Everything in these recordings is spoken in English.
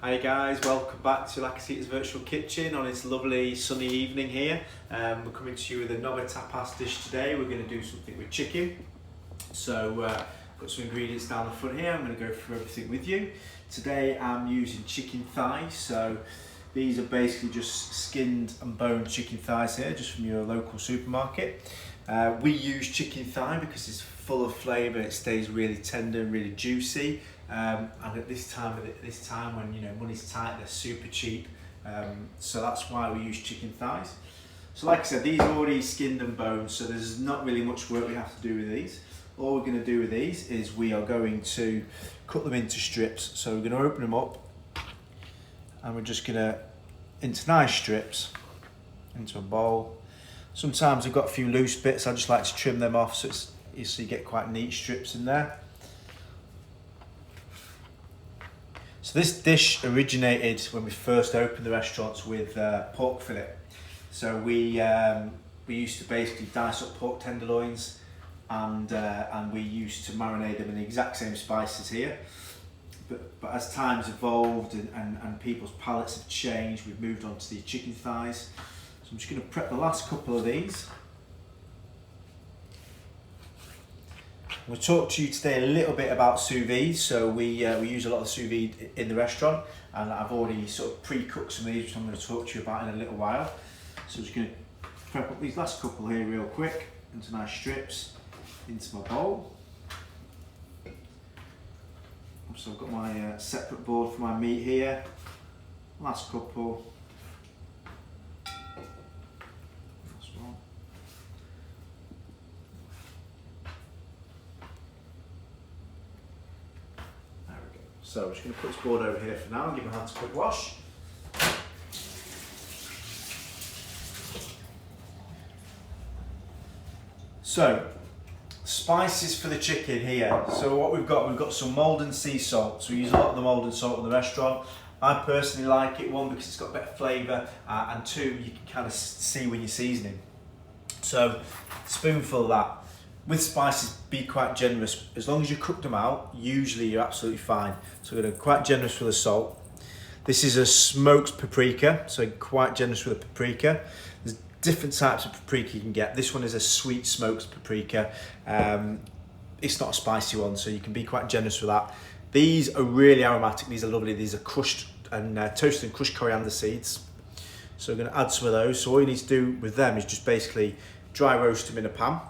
Hi guys, welcome back to Casita's virtual kitchen on this lovely sunny evening here. We're coming to you with another tapas dish today. We're going to do something with chicken. So got some ingredients down the front here. I'm going to go through everything with you. Today I'm using chicken thighs. So these are basically just skinned and boned chicken thighs here, just from your local supermarket. We use chicken thigh because it's full of flavour. It stays really tender and really juicy. And at this time when money's tight, they're super cheap. So that's why we use chicken thighs. So like I said, these are already skinned and boned, so there's not really much work we have to do with these. All we're going to do with these is we are going to cut them into strips. So we're going to open them up and we're just going to, into nice strips, into a bowl. Sometimes I've got a few loose bits, I just like to trim them off so you get quite neat strips in there. So this dish originated when we first opened the restaurants with pork fillet. So we used to basically dice up pork tenderloins and we used to marinate them in the exact same spices here. But as time's evolved and people's palates have changed, we've moved on to the chicken thighs. So I'm just going to prep the last couple of these. We'll talk to you today a little bit about sous vide. So we use a lot of sous vide in the restaurant, and I've already sort of pre-cooked some of these, which I'm going to talk to you about in a little while. So I'm just going to prep up these last couple here real quick into nice strips into my bowl. So I've got my separate board for my meat here. Last couple. So I'm just going to put this board over here for now and give my hands a quick wash. So, spices for the chicken here. So what we've got some Maldon sea salt. So we use a lot of the Maldon salt in the restaurant. I personally like it, one, because it's got better flavour, and two, you can kind of see when you're seasoning. So, a spoonful of that. With spices, be quite generous. As long as you cook them out, usually you're absolutely fine. So we're going to be quite generous with the salt. This is a smoked paprika, so quite generous with the paprika. There's different types of paprika you can get. This one is a sweet smoked paprika. It's not a spicy one, so you can be quite generous with that. These are really aromatic. These are lovely. These are crushed and toasted and crushed coriander seeds. So we're going to add some of those. So all you need to do with them is just basically dry roast them in a pan.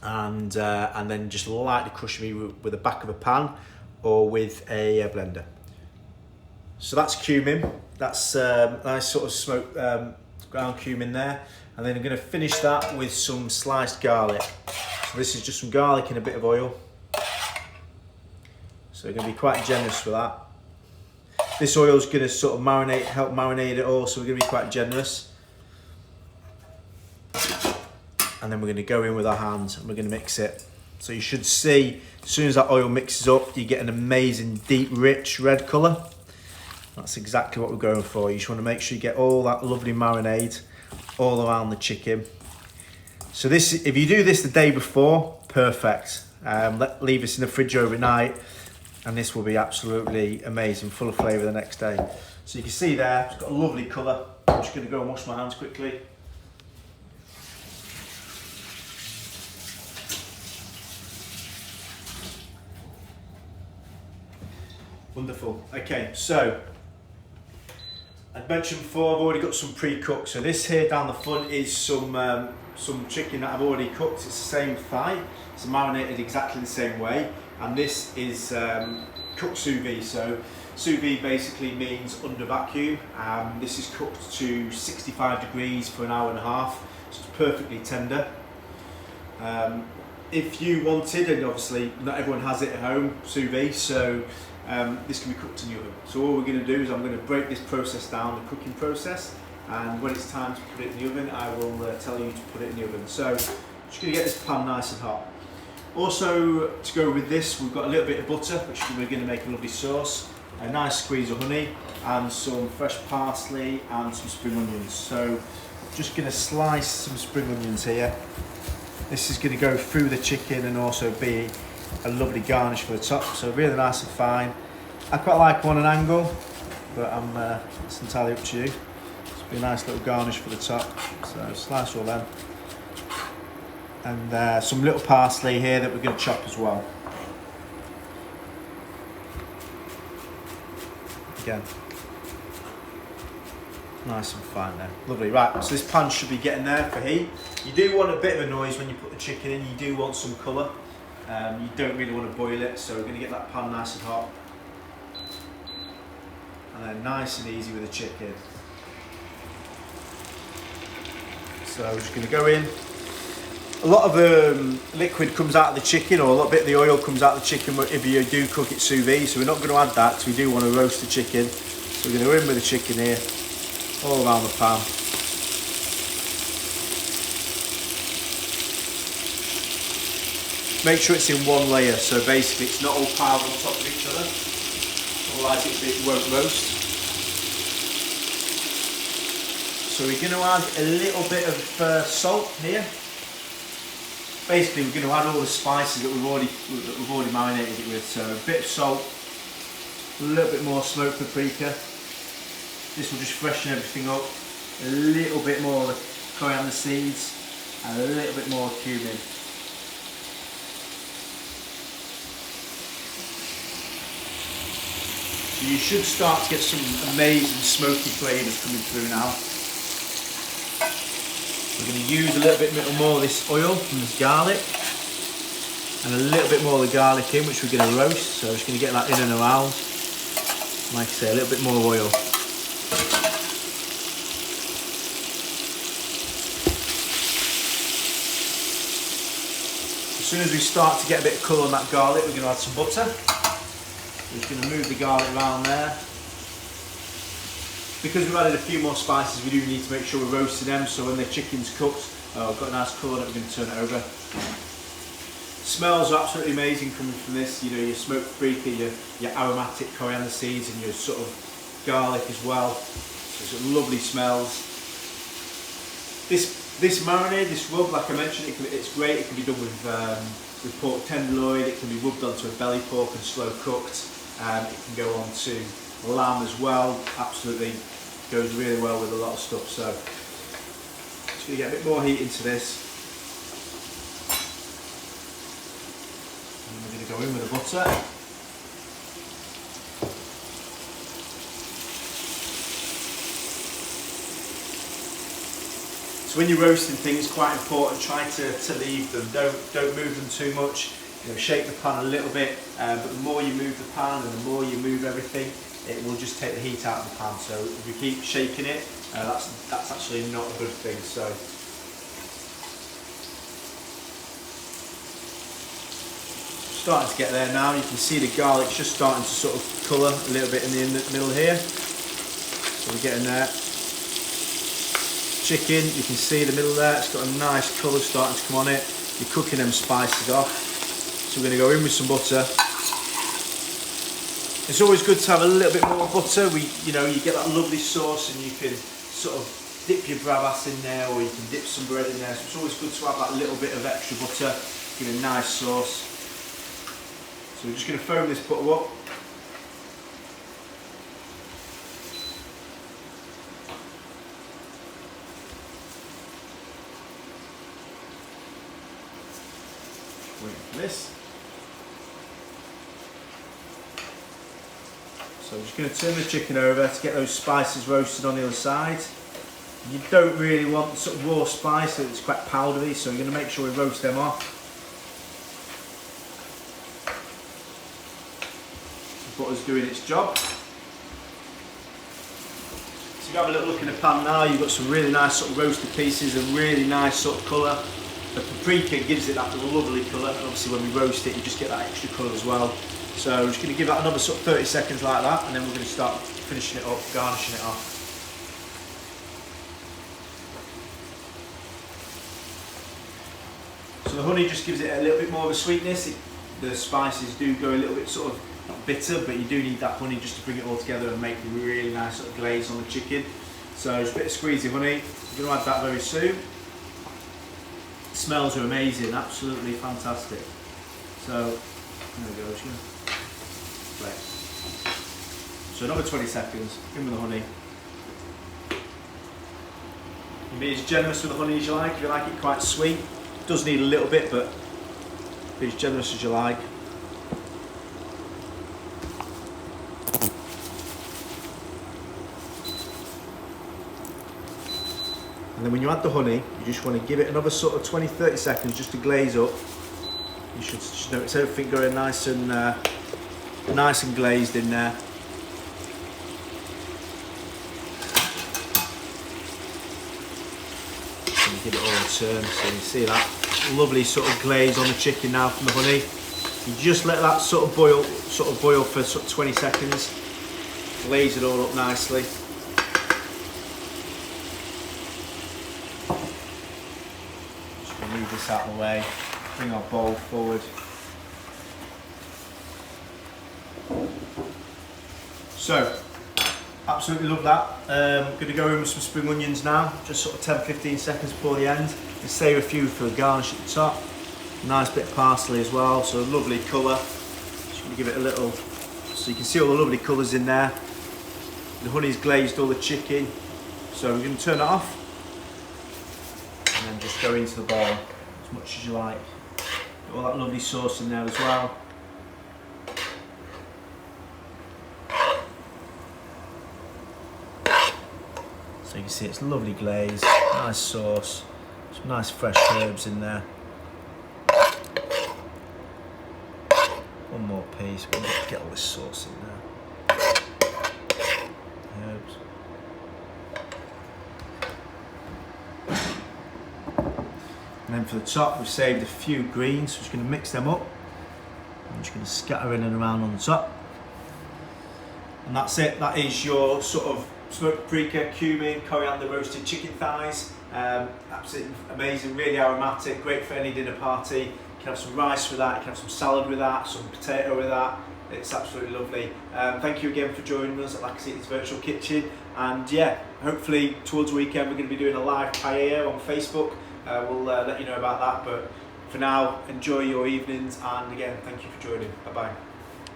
And then just lightly crush them with the back of a pan or with a blender. So that's cumin. That's nice sort of smoked ground cumin there. And then I'm going to finish that with some sliced garlic. So this is just some garlic and a bit of oil. So we're going to be quite generous with that. This oil is going to sort of help marinate it all, so we're going to be quite generous. And then we're going to go in with our hands and we're going to mix it. So you should see, as soon as that oil mixes up, you get an amazing deep, rich red colour. That's exactly what we're going for. You just want to make sure you get all that lovely marinade all around the chicken. So this, if you do this the day before, perfect. Leave this in the fridge overnight and this will be absolutely amazing, full of flavour the next day. So you can see there, it's got a lovely colour. I'm just going to go and wash my hands quickly. Wonderful. Okay, so I mentioned before, I've already got some pre-cooked. So this here down the front is some chicken that I've already cooked. It's the same thigh. It's marinated exactly the same way. And this is cooked sous vide. So sous vide basically means under vacuum. This is cooked to 65 degrees for an hour and a half. So it's perfectly tender. If you wanted, and obviously not everyone has it at home, sous vide, so this can be cooked in the oven. So all we're going to do is I'm going to break this process down, the cooking process, and when it's time to put it in the oven, I will tell you to put it in the oven. So just going to get this pan nice and hot. Also, to go with this, we've got a little bit of butter, which we're going to make a lovely sauce, a nice squeeze of honey, and some fresh parsley and some spring onions. So just going to slice some spring onions here. This is going to go through the chicken and also be a lovely garnish for the top, so really nice and fine. I quite like them on an angle. but it's entirely up to you. It's be a nice little garnish for the top. So slice all them. And some little parsley here that we're going to chop as well. Again, nice and fine there. Lovely. Right, so this pan should be getting there for heat. You do want a bit of a noise when you put the chicken in. You do want some colour. You don't really want to boil it, so we're going to get that pan nice and hot. And then nice and easy with the chicken. So we're just going to go in. A lot of the liquid comes out of the chicken, or a little bit of the oil comes out of the chicken if you do cook it sous vide, so we're not going to add that because we do want to roast the chicken. So we're going to go in with the chicken here, all around the pan. Make sure it's in one layer, so basically it's not all piled on top of each other, otherwise it won't roast. So we're going to add a little bit of salt here. Basically, we're going to add all the spices that we've already marinated it with. So a bit of salt, a little bit more smoked paprika. This will just freshen everything up. A little bit more of the coriander seeds and a little bit more cumin. So you should start to get some amazing smoky flavours coming through now. We're going to use a little bit more of this oil from this garlic and a little bit more of the garlic in, which we're going to roast. So I'm just going to get that in and around. Like I say, a little bit more oil. As soon as we start to get a bit of colour on that garlic, we're going to add some butter. We're just going to move the garlic around there. Because we've added a few more spices, we do need to make sure we're roasting them, so when the chicken's cooked, I've got a nice colour that we're going to turn it over. Smells are absolutely amazing coming from this. You know, your smoked paprika, your aromatic coriander seeds, and your sort of garlic as well. So it's lovely smells. This marinade, this rub, like I mentioned, it's great. It can be done with pork tenderloin. It can be rubbed onto a belly pork and slow cooked. It can go on to lamb as well. Absolutely goes really well with a lot of stuff. So just going to get a bit more heat into this. And we're going to go in with the butter. So when you're roasting things, quite important, try to leave them. Don't move them too much. You know, shake the pan a little bit, but the more you move the pan and the more you move everything, it will just take the heat out of the pan. So if you keep shaking it, that's actually not a good thing. So starting to get there now. You can see the garlic's just starting to sort of colour a little bit in the middle here. So we're getting there. Chicken, you can see the middle there. It's got a nice colour starting to come on it. You're cooking them spices off. So we're going to go in with some butter. It's always good to have a little bit more butter. You get that lovely sauce, and you can sort of dip your bravas in there, or you can dip some bread in there. So it's always good to have that little bit of extra butter, give it a nice sauce. So we're just going to foam this butter up. Wait for this. So I'm just going to turn the chicken over to get those spices roasted on the other side. You don't really want sort of raw spice, so it's quite powdery, so you're going to make sure we roast them off. The butter's doing its job. So you have a little look in the pan now, you've got some really nice sort of roasted pieces, a really nice sort of colour. The paprika gives it that lovely colour, and obviously when we roast it you just get that extra colour as well. So I'm just going to give that another sort of 30 seconds like that, and then we're going to start finishing it up, garnishing it off. So the honey just gives it a little bit more of a sweetness. The spices do go a little bit sort of bitter, but you do need that honey just to bring it all together and make a really nice sort of glaze on the chicken. So just a bit of squeezy honey. We're going to add that very soon. The smells are amazing, absolutely fantastic. So there we go. Just So another 20 seconds, in with the honey. You can be as generous with the honey as you like. If you like it quite sweet, it does need a little bit, but be as generous as you like. And then when you add the honey, you just want to give it another sort of 20-30 seconds just to glaze up. You should just notice everything going nice and glazed in there. And give it all a turn, so you see that lovely sort of glaze on the chicken now from the honey. You just let that sort of boil for sort of 20 seconds. Glaze it all up nicely. Move this out of the way, bring our bowl forward. So, absolutely love that. Going to go in with some spring onions now, just sort of 10-15 seconds before the end. And save a few for a garnish at the top. Nice bit of parsley as well, so a lovely colour. Just going to give it a little, so you can see all the lovely colours in there. The honey's glazed all the chicken, so we're going to turn it off. And then just go into the bowl as much as you like. Got all that lovely sauce in there as well. So you can see it's lovely glaze, nice sauce, some nice fresh herbs in there. One more piece, we'll get all this sauce in there. Herbs. And then for the top, we've saved a few greens, so we're just going to mix them up. I'm just going to scatter in and around on the top. And that's it. That is your sort of smoked paprika, cumin, coriander roasted chicken thighs. Absolutely amazing, really aromatic, great for any dinner party. You can have some rice with that, you can have some salad with that, some potato with that. It's absolutely lovely. Thank you again for joining us at Casita's Virtual Kitchen. And yeah, hopefully towards the weekend we're going to be doing a live paella on Facebook. We'll let you know about that, but for now, enjoy your evenings, and again, thank you for joining. Bye bye.